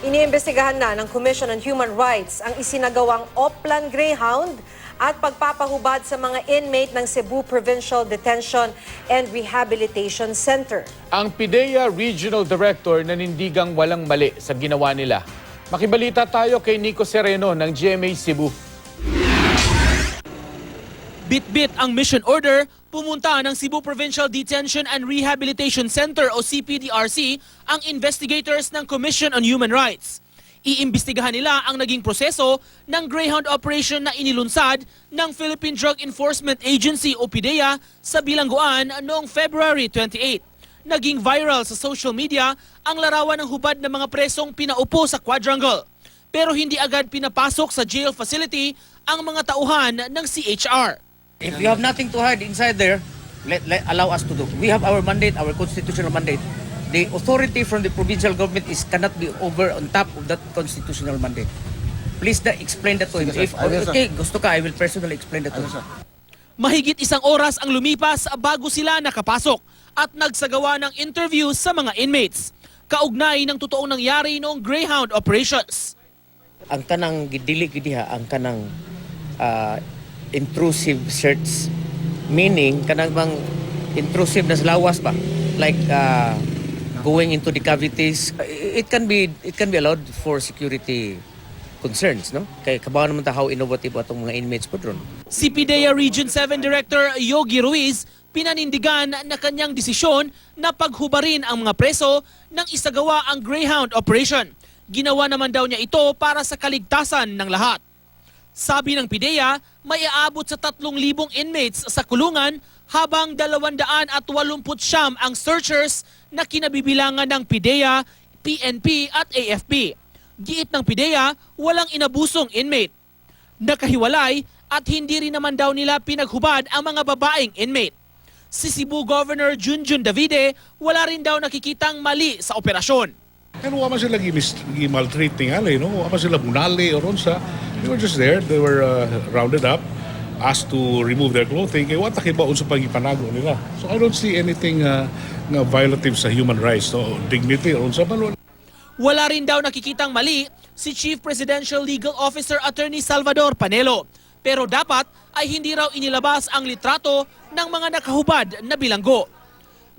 Iniimbestigahan na ng Commission on Human Rights ang isinagawang Oplan Greyhound at pagpapahubad sa mga inmate ng Cebu Provincial Detention and Rehabilitation Center. Ang PIDEA Regional Director nanindigang walang mali sa ginawa nila. Makibalita tayo kay Nico Sereno ng GMA Cebu. Bit-bit ang mission order, pumunta ng Cebu Provincial Detention and Rehabilitation Center o CPDRC ang investigators ng Commission on Human Rights. Iimbestigahan nila ang naging proseso ng Greyhound operation na inilunsad ng Philippine Drug Enforcement Agency o PIDEA sa bilangguan noong February 28. Naging viral sa social media ang larawan ng hubad ng mga presong pinaupo sa quadrangle. Pero hindi agad pinapasok sa jail facility ang mga tauhan ng CHR. If you have nothing to hide inside there, allow us to do. We have our mandate, our constitutional mandate. The authority from the provincial government cannot be over on top of that constitutional mandate. Please explain that to him. If okay, gusto ka, I will personally explain that to him. Mahigit isang oras ang lumipas bago sila nakapasok at nagsagawa ng interview sa mga inmates. Kaugnay ng totoong nangyari noong Greyhound operations. Ang kanang gidili gidiha, ang kanang intrusive search, meaning kanang bang intrusive na lawas ba, like going into the cavities. It can be allowed for security concerns, no? Kay kabaw naman ta how innovative atong mga inmates po dron. Si PIDEA Region 7 Director Yogi Ruiz pinanindigan na kanyang desisyon na paghubarin ang mga preso nang isagawa ang Greyhound operation. Ginawa naman daw niya ito para sa kaligtasan ng lahat. Sabi ng PIDEA, may aabot sa 3,000 inmates sa kulungan habang 289 ang searchers na kinabibilangan ng PIDEA, PNP at AFP. Giit ng PIDEA, walang inabusong inmate. Nakahiwalay at hindi rin naman daw nila pinaghubad ang mga babaeng inmate. Si Cebu Governor Junjun Davide, wala rin daw nakikitang mali sa operasyon. Pero wala sila maltreat tingali, no? Wala sila bunali o ronsa. They were just there. They were rounded up, asked to remove their clothing. Kaya wata kiba sa pagipanago nila. So I don't see anything nga violative sa human rights, no? Dignity o ronsa. Wala rin daw nakikitang mali si Chief Presidential Legal Officer Attorney Salvador Panelo. Pero dapat ay hindi raw inilabas ang litrato ng mga nakahubad na bilanggo.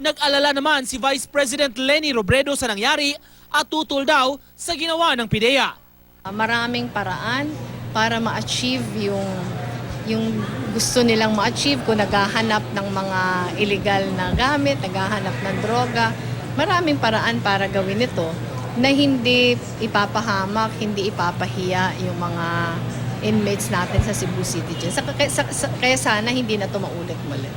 Nag-alala naman si Vice President Leni Robredo sa nangyari at tutol daw sa ginawa ng PIDEA. Maraming paraan para ma-achieve yung gusto nilang ma-achieve kung naghahanap ng mga illegal na gamit, naghahanap ng droga. Maraming paraan para gawin ito na hindi ipapahamak, hindi ipapahiya yung mga inmates natin sa Cebu City Jail. Kaya sana hindi na ito maulit muli.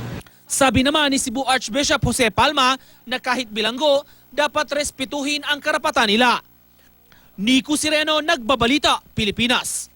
Sabi naman ni Cebu Archbishop Jose Palma na kahit bilanggo, dapat respetuhin ang karapatan nila. Nico Sereno, Nagbabalita, Pilipinas.